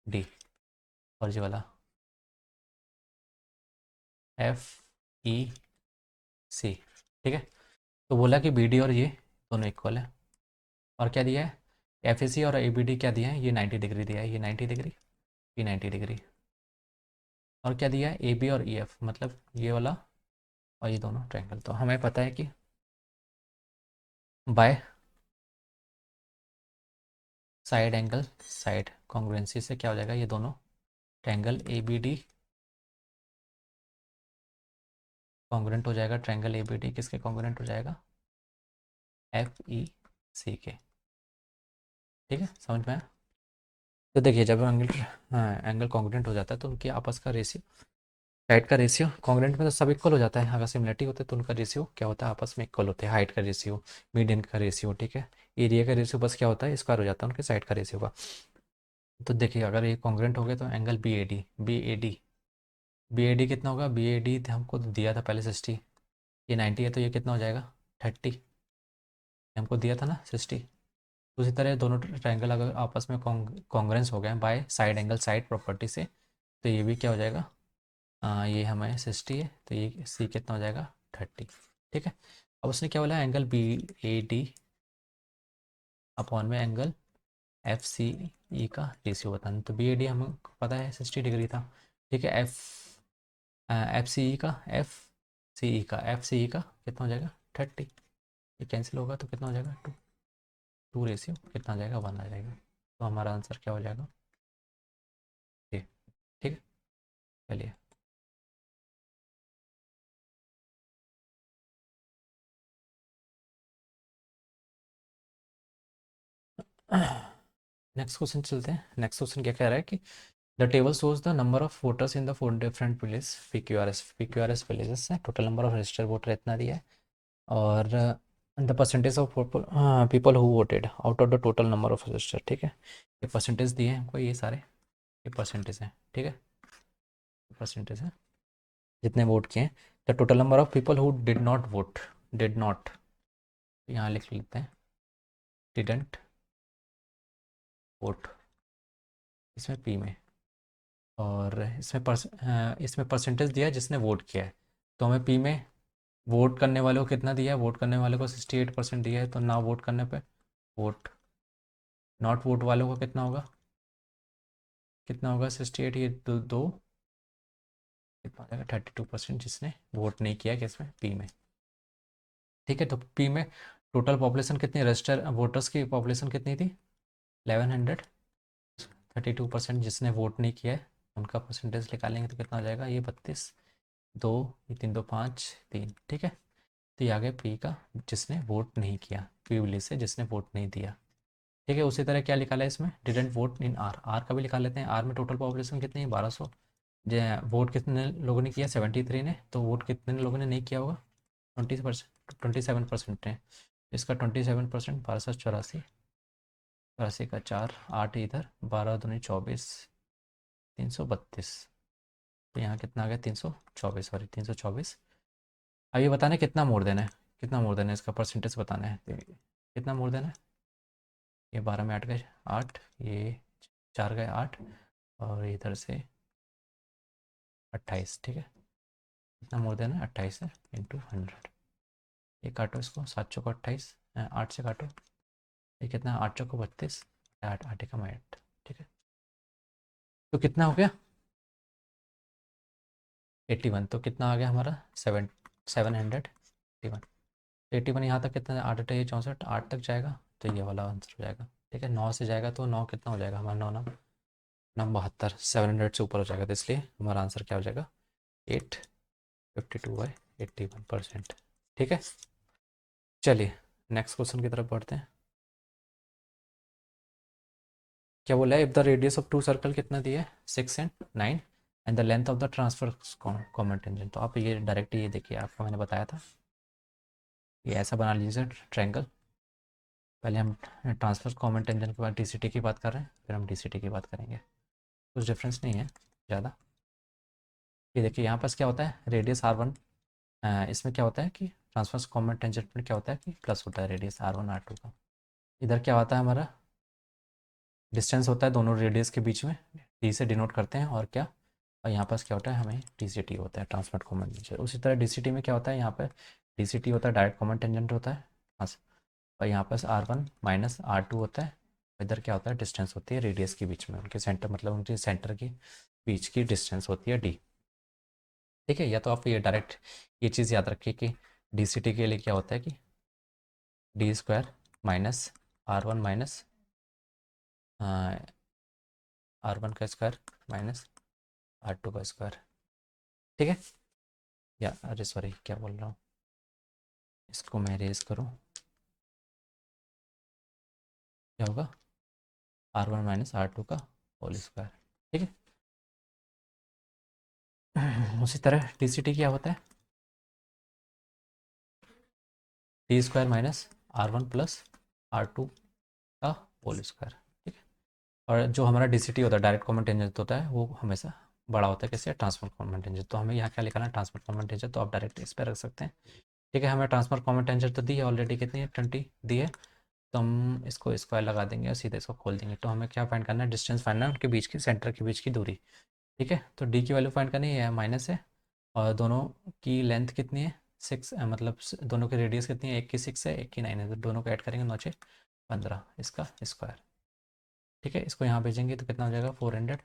डी, और ये वाला एफ ई सी। ठीक है, तो बोला कि बी डी और ये दोनों इक्वल है, और क्या दिया है, एफ ए सी और ए बी डी क्या दिया है, ये 90 डिग्री दिया है, ये 90 डिग्री, ये 90 डिग्री, और क्या दिया है, ए बी और ई एफ, मतलब ये वाला और ये दोनों ट्रायंगल। तो हमें पता है कि by side angle side congruency से क्या हो जाएगा, ये दोनों triangle A B D congruent हो जाएगा। ट्रायंगल ए बी डी किसके कॉन्ग्रुएंट हो जाएगा, एफ ई सी के। ठीक है, समझ में आया। तो देखिए जब एंगल, हाँ एंगल कॉन्ग्रुएंट हो जाता है तो उनकी आपस का रेशियो, साइड का रेशियो कॉन्ग्रुएंट में तो सब इक्वल हो जाता है। अगर सिमिलरिटी होते हैं तो उनका रेशियो क्या होता है, आपस में इक्वल होते हैं। हाइट का रेशियो, मीडियन का रेशियो, ठीक है, एरिया का रेशियो बस क्या होता है, स्क्वायर हो जाता है उनके साइड का रेशियो का। तो देखिए अगर ये कॉन्ग्रुएंट हो गए तो angle B A D, B A D कितना होगा, बी ए डी हमको दिया था पहले 60, ये 90 है तो ये कितना हो जाएगा 30, हमको दिया था ना 60। उसी तरह दोनों ट्रायंगल अगर आपस में कॉन्ग्रेंस हो गए bye side angle side property से, तो ये भी क्या हो जाएगा, ये हमें 60 है तो ये सी कितना हो जाएगा 30। ठीक है, अब उसने क्या बोला, angle B A D upon में एंगल एफ सी ई का रेशियो बताना। तो बी ए डी हमें पता है 60 डिग्री था। ठीक है, एफ सी ई का एफ सी ई का कितना हो जाएगा 30, ये कैंसिल होगा तो कितना हो जाएगा 2, रेशियो कितना आ जाएगा 1 आ जाएगा। तो हमारा आंसर क्या हो जाएगा ये। ठीक है, चलिए नेक्स्ट क्वेश्चन चलते हैं। नेक्स्ट क्वेश्चन क्या कह रहा है कि the table shows the number of voters in the 4 different village P Q R S villages है। Total number of registered voter इतना दिया है और the percentage of people who voted out of the total number of register. ठीक है, ये percentage दिए हैं हमको, ये सारे ये परसेंटेज हैं। ठीक है, परसेंटेज है जितने वोट किए हैं। The total number of people who did not vote, did not, यहाँ लिख लेते हैं डिडेंट वोट इसमें पी में, और इसमें परसेंटेज दिया है जिसने वोट किया है। तो हमें पी में वोट करने वालों को कितना दिया है, वोट करने वाले को 68% दिया है, तो ना वोट करने पे वोट, नॉट वोट वालों को कितना होगा, 68, ये दो कितना हो जाएगा 32% जिसने वोट नहीं किया किसमें, पी में। ठीक है, तो पी में टोटल पॉपुलेशन कितनी, रजिस्टर वोटर्स की पॉपुलेशन कितनी थी 1100, 32% जिसने वोट नहीं किया है उनका परसेंटेज निकालेंगे तो कितना हो जाएगा, ये 32, दो, ये 3 2 5 3। ठीक है, तो ये आ गया पी का जिसने वोट नहीं किया, पी विलेज से जिसने वोट नहीं दिया। ठीक है, उसी तरह क्या निकाला है इसमें, didn't vote in R, R का भी निकाल लेते हैं। आर में टोटल पॉपुलेशन कितनी है 1200, जो वोट कितने लोगों ने किया 73 ने, तो वोट कितने लोगों ने नहीं किया होगा 20%, 27% ने। इसका 27%, 1284, 84 का 4, 8 इधर, 12 दूनी 24, 332। तो यहाँ कितना आ गया 324, सॉरी 324। अब ये बताना है कितना मोर देना है, कितना मोर देना है, इसका परसेंटेज बताना है। तो कितना मोर देना है, ये 12 में 8 गए 8, ये 4 गए 8, और इधर से 28। ठीक है, कितना मोर देना है 28 है इंटू 100। ये काटो इसको, 7 चौको 28, 8 से काटो, ये कितना 8 चौको 32, 8 8 का 8। ठीक है, तो कितना हो गया 81, तो कितना आ गया हमारा 781। 81 यहाँ तक कितना, 8 8 ये 64, 8 तक जाएगा तो ये वाला आंसर हो जाएगा। ठीक है, 9 से जाएगा तो 9 कितना हो जाएगा हमारा, 9 9 9 72, 700 से ऊपर हो जाएगा, तो इसलिए हमारा आंसर क्या हो जाएगा 852/81%। ठीक है, चलिए नेक्स्ट क्वेश्चन की तरफ बढ़ते हैं। क्या बोला है, if the radius of two circle कितना दिया है 6 and 9 and the length of the transfer common tangent. तो आप ये डायरेक्ट ये देखिए, आपको मैंने बताया था ये ऐसा बना लीजिए ट्रायंगल। पहले हम ट्रांसफर कॉमन टेंजेंट के बाद डीसीटी की बात कर रहे हैं, फिर हम डीसीटी की बात करेंगे। कुछ डिफरेंस नहीं है ज़्यादा। ये देखिए यहाँ पास क्या होता है, रेडियस R1, इसमें क्या होता है कि ट्रांसफर कॉमन टेंजेंट में क्या होता है कि प्लस होता है रेडियस R1 R2 का। इधर क्या होता है हमारा, डिस्टेंस होता है दोनों रेडियस के बीच में, टी से डिनोट करते हैं और क्या, और यहाँ पास क्या होता है हमें टी सी टी होता है ट्रांसमिट कॉमन टेंजेंट। उसी तरह डी सी टी में क्या होता है, यहाँ पर डी सी टी होता है डायरेक्ट कॉमन टेंजेंट होता है बस, और यहाँ पास R1 माइनस R2 होता है। इधर क्या होता है, डिस्टेंस होती है रेडियस के बीच में, उनके सेंटर मतलब उनके सेंटर के बीच की डिस्टेंस होती है डी। ठीक है, या तो आप ये डायरेक्ट ये चीज़ याद रखिए कि डी सी टी के लिए क्या होता है कि D square minus R1 minus R1 का स्क्वायर माइनस R2 का स्क्वायर। ठीक है, या अरे सॉरी क्या बोल रहा हूँ, इसको मैं रेज करूँ, क्या होगा R1 माइनस R2 का होल स्क्वायर। ठीक है, उसी तरह डी सी टी क्या होता है, D square minus R1 plus R2 का होल स्क्वायर। ठीक है, और जो हमारा डी सी टी होता है डायरेक्ट कॉमन टेंजेंट होता है वो हमेशा बड़ा होता है, कैसे ट्रांसफर कॉमन टेंजेंट। तो हमें यहाँ क्या लिखना है, ट्रांसफर कॉमन टेंजेंट, तो आप डायरेक्ट इस पर रख सकते हैं। ठीक है, हमें ट्रांसफर कॉमन टेंजेंट तो दी है ऑलरेडी, कितनी है 20 दी है, तो हम इसको स्क्वायर लगा देंगे और सीधे इसको खोल देंगे। तो हमें क्या फाइंड करना है, डिस्टेंस फाइंड करना है उनके बीच की, सेंटर के बीच की दूरी। ठीक है, तो डी की वैल्यू फाइंड करनी है, माइनस है, और दोनों की लेंथ कितनी है 6, मतलब दोनों की रेडियस कितनी है, एक की 6 है एक की 9 है, तो दोनों को ऐड करेंगे 9 6 15, इसका स्क्वायर। ठीक है, इसको यहाँ भेजेंगे तो कितना हो जाएगा 400,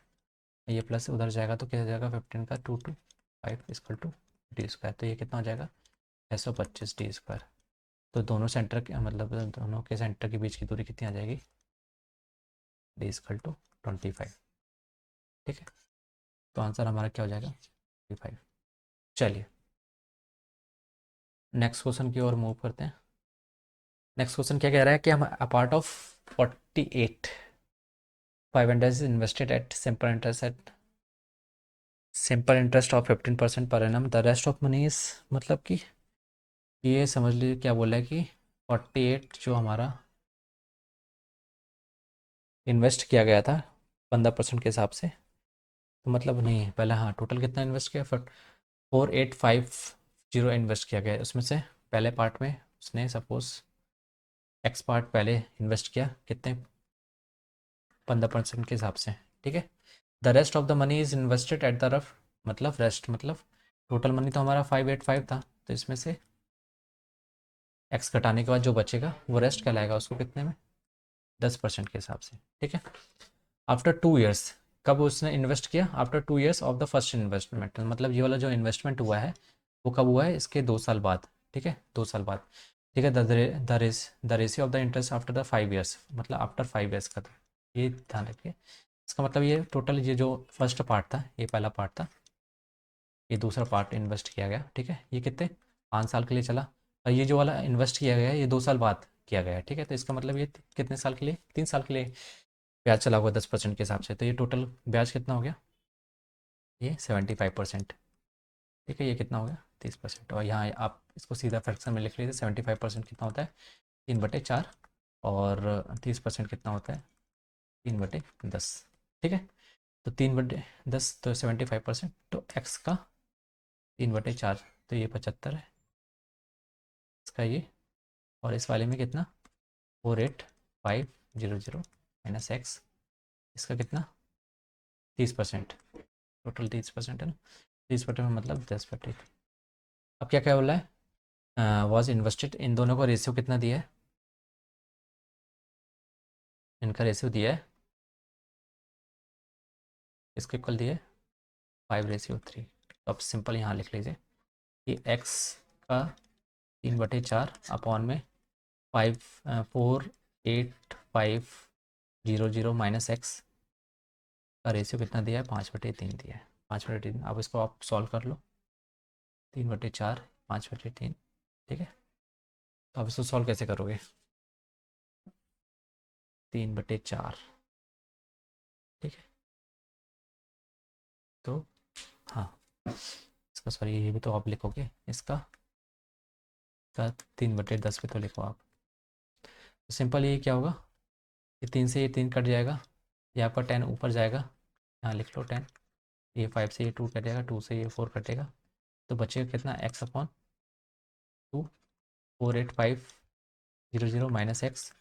ये प्लस उधर जाएगा तो क्या हो जाएगा 15 का 2 2 5 इक्वल टू डी स्क्वायर। तो ये कितना हो जाएगा 625 डी स्क्वायर। तो दोनों सेंटर के मतलब दोनों के सेंटर के बीच की दूरी कितनी आ जाएगी, डी इक्वल टू 25। ठीक है, तो आंसर हमारा क्या हो जाएगा 25। चलिए नेक्स्ट क्वेश्चन की ओर मूव करते हैं। नेक्स्ट क्वेश्चन क्या कह रहा है कि हम a part of 48 500 is invested at simple interest of 15% per annum, the rest of money is, मतलब कि ये समझ लीजिए क्या बोला है कि 48 जो हमारा इन्वेस्ट किया गया था 15% के हिसाब से, तो मतलब नहीं है पहले, हाँ टोटल कितना इन्वेस्ट किया, 4850 इन्वेस्ट किया गया है। उसमें से पहले पार्ट में उसने सपोज एक्स पार्ट पहले इन्वेस्ट किया कितने, 15% के हिसाब से। ठीक है, the rest of the money is invested at the rough, मतलब रेस्ट मतलब टोटल मनी तो हमारा 585 था, तो इसमें से एक्स घटाने के बाद जो बचेगा वो रेस्ट कहलाएगा, उसको कितने में 10% के हिसाब से। ठीक है, आफ्टर 2 ईयर्स, कब उसने इन्वेस्ट किया, after 2 years of the first investment, मतलब ये वाला जो इन्वेस्टमेंट हुआ है वो कब हुआ है, इसके 2 साल बाद। ठीक है, 2 साल बाद। ठीक है, the ratio of the interest after the 5 years, मतलब आफ्टर 5 ईयर्स का, तो ये ध्यान रखिए। इसका मतलब ये टोटल ये जो फर्स्ट पार्ट था, ये पहला पार्ट था, ये दूसरा पार्ट इन्वेस्ट किया गया। ठीक है, ये कितने 5 साल के लिए चला, और ये जो वाला इन्वेस्ट किया गया है ये 2 साल बाद किया गया है। ठीक है, तो इसका मतलब ये कितने साल के लिए, 3 साल के लिए ब्याज चला हुआ 10% के हिसाब से, तो ये टोटल ब्याज कितना हो गया, ये 75%। ठीक है, ये कितना हो गया 30%, और यहाँ आप इसको सीधा फ्रैक्शन में लिख लीजिए, 75% कितना होता है 3/4, और 30% कितना होता है 3/10। ठीक है, तो 3/10 तो 75%, तो एक्स का 3/4, तो ये 75 है इसका ये, और इस वाले में कितना 48500 माइनस एक्स, इसका कितना 30%, टोटल 30% है ना, 30% में मतलब 10/3। अब क्या क्या बोला है, वॉज इन्वेस्टेड, इन दोनों का रेशियो कितना दिया है, इनका रेशियो दिया है, इसके इक्वल दिया है 5:3। तो अब सिंपल यहाँ लिख लीजिए कि एक्स का 3/4 अपॉन में 48500 माइनस एक्स का रेशियो कितना दिया है 5/3 दिया है, 5/3। अब इसको आप सॉल्व कर लो, 3/4 5/3। ठीक है, तो आप इसको सॉल्व कैसे करोगे, 3/4। ठीक है, तो हाँ इसका सॉरी ये भी तो आप लिखोगे, इसका का 3/10 पे तो लिखो आप। तो सिंपल ये क्या होगा, ये 3 से ये 3 कट जाएगा, ये आपका 10 ऊपर जाएगा, यहाँ लिख लो 10, ये 5 से ये 2 कटेगा, 2 से ये 4 कटेगा, तो बचेगा कितना x upon 2, 48500 minus x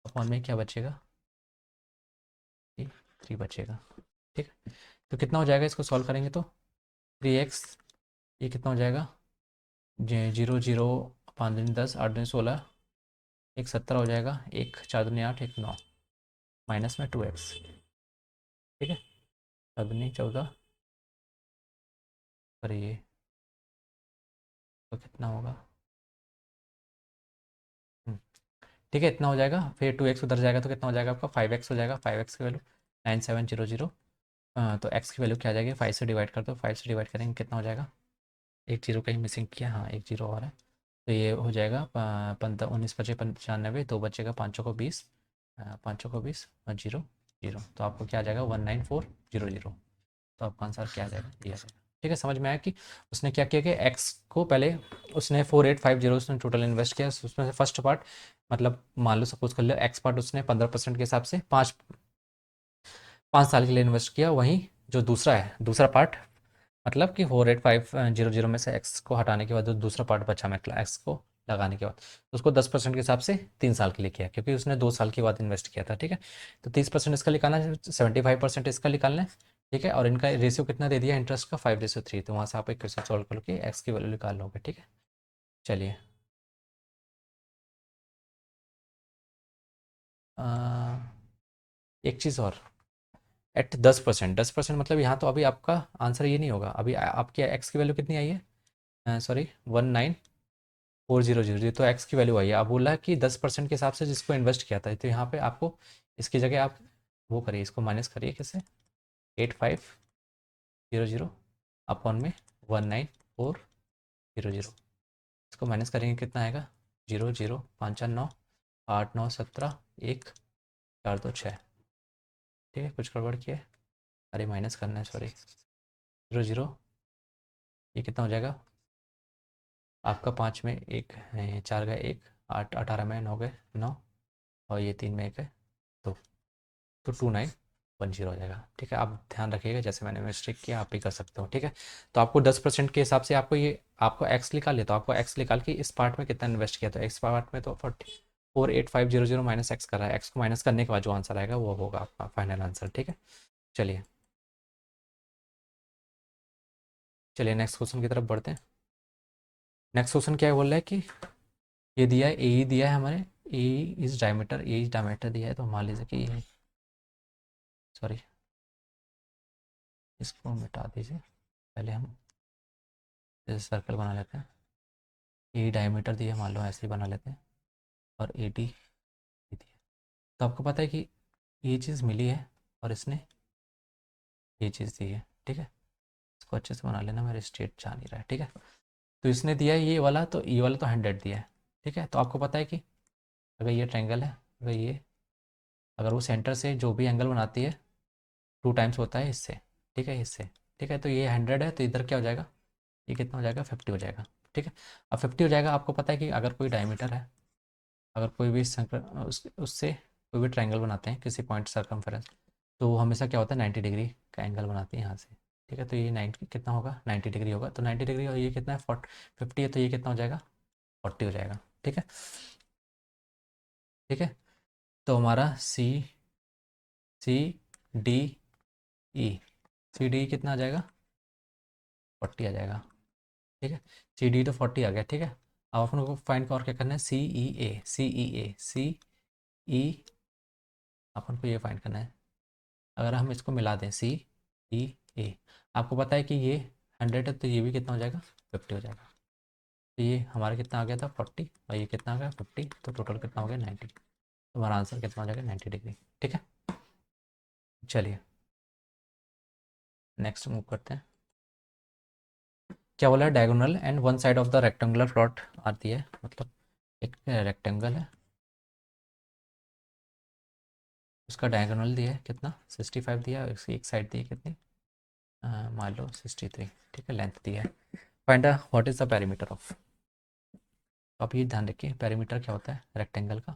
upon में क्या बचेगा, ये 3 बचेगा। ठीक है, तो कितना हो जाएगा, इसको सॉल्व करेंगे तो 3x, ये कितना हो जाएगा 0 0 5 दूनी 10 8 दूनी 16, एक 17 हो जाएगा, एक 4 दूनी 8 एक 9, माइनस में 2x। ठीक है, 7 दूनी 14, और ये तो कितना होगा ठीक है, इतना हो जाएगा। फिर 2x उधर जाएगा तो कितना हो जाएगा आपका 5x हो जाएगा। 5x की वैल्यू 9700। तो x की वैल्यू क्या आ जाएगी, 5 से डिवाइड कर दो। 5 से डिवाइड करेंगे कितना हो जाएगा, एक जीरो कहीं मिसिंग किया, हाँ एक जीरो और है। तो ये हो जाएगा 19 बचे 95, दो बचेगा, पाँचों को 20, पाँचों को 20 और जीरो जीरो, तो आपको क्या आ जाएगा 19400। तो आपका आंसर क्या आ जाएगा, ये आ जाएगा। ठीक है, समझ में आया कि उसने क्या किया कि एक्स को पहले उसने 4850 उसने टोटल इन्वेस्ट किया, उसमें से फर्स्ट पार्ट मतलब मान लो सपोज कर लो एक्स पार्ट उसने 15% के हिसाब से 5 साल के लिए इन्वेस्ट किया। वहीं जो दूसरा है, दूसरा पार्ट मतलब कि 4850 में से एक्स को हटाने के बाद जो दूसरा पार्ट बचा मतलब एक्स को लगाने के बाद, तो उसको 10% के हिसाब से 3 साल के लिए किया, क्योंकि उसने 2 साल के बाद इन्वेस्ट किया था। ठीक है, तो 30% इसका निकालना है, 75% इसका निकालना है। ठीक है, और इनका रेशियो कितना दे दिया इंटरेस्ट का, 5:3, तो वहाँ से आप एक क्वेश्चन सॉल्व कर लो कि एक्स की वैल्यू निकाल लोगे। ठीक है, चलिए एक चीज़ और, एट 10%, 10% मतलब यहाँ तो अभी आपका आंसर ये नहीं होगा। अभी आपकी एक्स की वैल्यू कितनी आई है, सॉरी 19400, तो एक्स की वैल्यू आई है। अब बोला है कि 10% के हिसाब से जिसको इन्वेस्ट किया था, तो यहाँ पे आपको इसकी जगह आप वो करिए, इसको माइनस करिए कैसे, 8500 अपॉन में 19400, इसको माइनस करेंगे कितना आएगा, जीरो जीरो, 5 4 9, 8 9 17, 1 4 2 6। ठीक है, कुछ गड़बड़ किया है, अरे माइनस करना है सॉरी, जीरो जीरो, ये कितना हो जाएगा आपका, 5 में एक, 4 गए 1, 8 18 में 9 गए 9, और ये 3 में 1 है 2, तो 2910 हो जाएगा। ठीक है, आप ध्यान रखिएगा, जैसे मैंने मिस्टेक किया आप भी कर सकते हो। ठीक है, तो आपको 10% के हिसाब से आपको ये आपको एक्स निकाल लिया, तो आपको एक्स निकाल के इस पार्ट में कितना इन्वेस्ट किया, तो एक्स पार्ट में तो 48500 माइनस एक्स कर रहा है, एक्स को माइनस करने के बाद जो आंसर आएगा वो होगा आपका फाइनल आंसर। ठीक है, चलिए चलिए नेक्स्ट क्वेश्चन की तरफ बढ़ते हैं। नेक्स्ट क्वेश्चन क्या बोल रहा है कि ये दिया है, ए दिया है हमारे, A is diameter, A is diameter दिया है, तो मान लीजिए कि सॉरी इसको मिटा दीजिए, पहले हम जैसे सर्कल बना लेते हैं। ए डायमीटर दिया है, मान लो ऐसे ही बना लेते हैं, और ए डी दिया है। तो आपको पता है कि ये चीज़ मिली है और इसने ये चीज़ दी है। ठीक है, इसको अच्छे से बना लेना, मेरे स्ट्रेट जा नहीं रहा है। ठीक है, तो इसने दिया है ये वाला, तो ये वाला तो 100 दिया है। ठीक है, तो आपको पता है कि अगर ये ट्रायंगल है, अगर ये अगर वो सेंटर से जो भी एंगल बनाती है 2 टाइम्स होता है इससे। ठीक है, इससे। ठीक है, तो ये 100 है, तो इधर क्या हो जाएगा, ये कितना हो जाएगा 50 हो जाएगा। ठीक है, अब 50 हो जाएगा। आपको पता है कि अगर कोई डायमीटर है, अगर कोई भी उससे कोई भी ट्रायंगल बनाते हैं किसी पॉइंट सर्कमफेरेंस, तो वो हमेशा क्या होता है 90 डिग्री का एंगल बनाती है यहाँ से। ठीक है, तो ये 90 कितना होगा, 90 डिग्री होगा, तो 90 डिग्री, और ये कितना है 50 है, तो ये कितना हो जाएगा 40 हो जाएगा। ठीक है, ठीक है, तो हमारा C D E, C D कितना आ जाएगा 40 आ जाएगा। ठीक है, सी डी तो 40 आ गया। ठीक है, अब अपन को फाइंड और क्या करना है, सी ई, अपन को ये फाइंड करना है। अगर हम इसको मिला दें CEA, आपको पता है कि ये 100 है, तो ये भी कितना हो जाएगा 50 हो जाएगा। तो ये हमारा कितना आ गया था 40, और ये कितना आ गया 50, तो टोटल कितना हो गया 90। तो हमारा आंसर कितना हो जाएगा 90 डिग्री। ठीक है, चलिए नेक्स्ट मूव करते हैं। क्या बोला है, diagonal and one side of the rectangular plot आती है, मतलब एक रेक्टेंगल है, उसका डायगोनल दिया है कितना 65 दिया है, उसकी एक साइड दी है कितनी, मान लो 63। ठीक है, लेंथ दिया है। Find what is the perimeter of, तो आप ये ध्यान रखिए पेरीमीटर क्या होता है रेक्टेंगल का,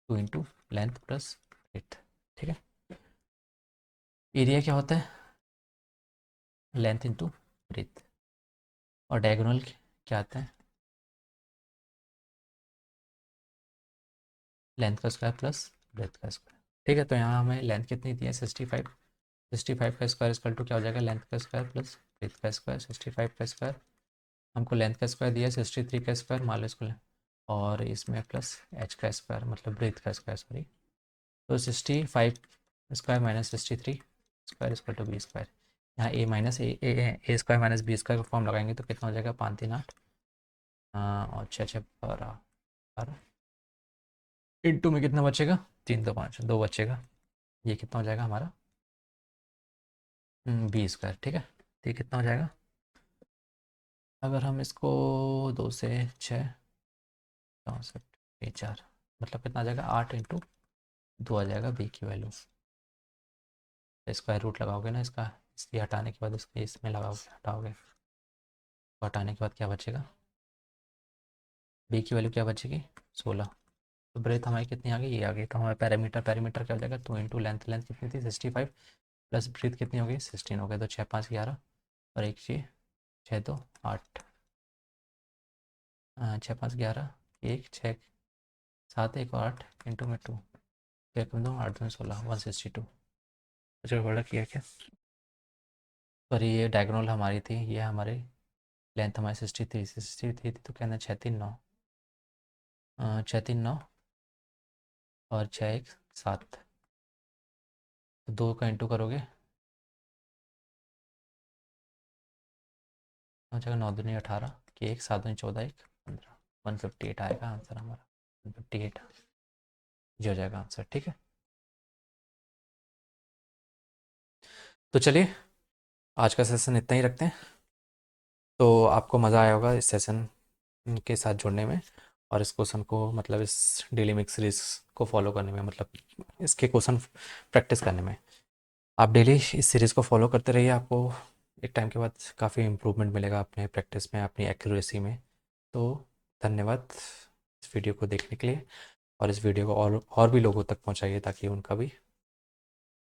2 × लेंथ प्लस ब्रेथ। ठीक है, एरिया क्या होता है लेंथ इंटू ब्रेथ, और डायगोनल क्या आता है लेंथ का स्क्वायर प्लस ब्रेथ का स्क्वायर। ठीक है, तो यहाँ हमें लेंथ कितनी दी है 65, 65 का स्क्वायर इक्वल टू क्या हो जाएगा लेंथ का स्क्वायर प्लस ब्रेथ का स्क्वायर। 65 का स्क्वायर, हमको लेंथ का स्क्वायर दिया है 63 का स्क्वायर मान लो इसको, और इसमें प्लस एच का स्क्वायर मतलब ब्रेथ का स्क्वायर सॉरी, तो 65 square minus 63 square equal to B square. यहाँ A minus A square minus B square का फॉर्म लगाएंगे तो कितना हो जाएगा 5 3 8, और 6 6 12 12, इंटू में कितना बचेगा, 3 तो 5 2 बचेगा, ये कितना हो जाएगा हमारा 20 स्क्वायर, ठीक है। तो ये कितना हो जाएगा, अगर हम इसको 2 से 6 64 ये 4 मतलब कितना आ जाएगा 8 इंटू 2 आ जाएगा बी की वैल्यू। स्क्वायर रूट लगाओगे ना इसका, इसकी हटाने के बाद इसके इसमें लगाओगे हटाओगे, तो हटाने के बाद क्या बचेगा, बी की वैल्यू क्या बचेगी 16। तो ब्रेथ हमारी कितनी आ गई, ये आ गई। तो हमारे पैरामीटर पैरामीटर क्या हो जाएगा 2 इंटू लेंथ, लेंथ कितनी थी 65 प्लस ब्रीथ कितनी हो गई 16 हो गई। तो 6 5 11 और एक 6 6 2 8, 6 5 11 एक 6 7 1 और 8 इंटू में 2, एक 2 8 2 16 162। कुछ गड़बड़ किया क्या, पर ये डायगोनल हमारी थी, ये हमारे लेंथ हमारी 63 थी, तो कहना 6 3 9, 6 3 9 और 6 1 7, तो 2 का इंटू करोगे हो जाएगा 9 दूनी 18 कि 1 7 दूनी 14 1 15 158 आएगा आंसर हमारा 158, ये हो जाएगा आंसर, ठीक है। तो चलिए आज का सेशन इतना ही रखते हैं। तो आपको मज़ा आया होगा इस सेशन के साथ जुड़ने में, और इस क्वेश्चन को मतलब इस डेली मिक्स सीरीज को फॉलो करने में, मतलब इसके क्वेश्चन प्रैक्टिस करने में। आप डेली इस सीरीज़ को फॉलो करते रहिए, आपको एक टाइम के बाद काफ़ी इम्प्रूवमेंट मिलेगा अपने प्रैक्टिस में, अपनी एक्यूरेसी में। तो धन्यवाद इस वीडियो को देखने के लिए, और इस वीडियो को और भी लोगों तक पहुंचाइए ताकि उनका भी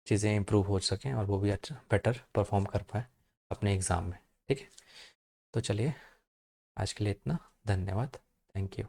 चीज़ें इम्प्रूव हो सकें और वो भी अच्छा बेटर परफॉर्म कर पाएँ अपने एग्ज़ाम में, ठीक है। तो चलिए आज के लिए इतना, धन्यवाद, थैंक यू।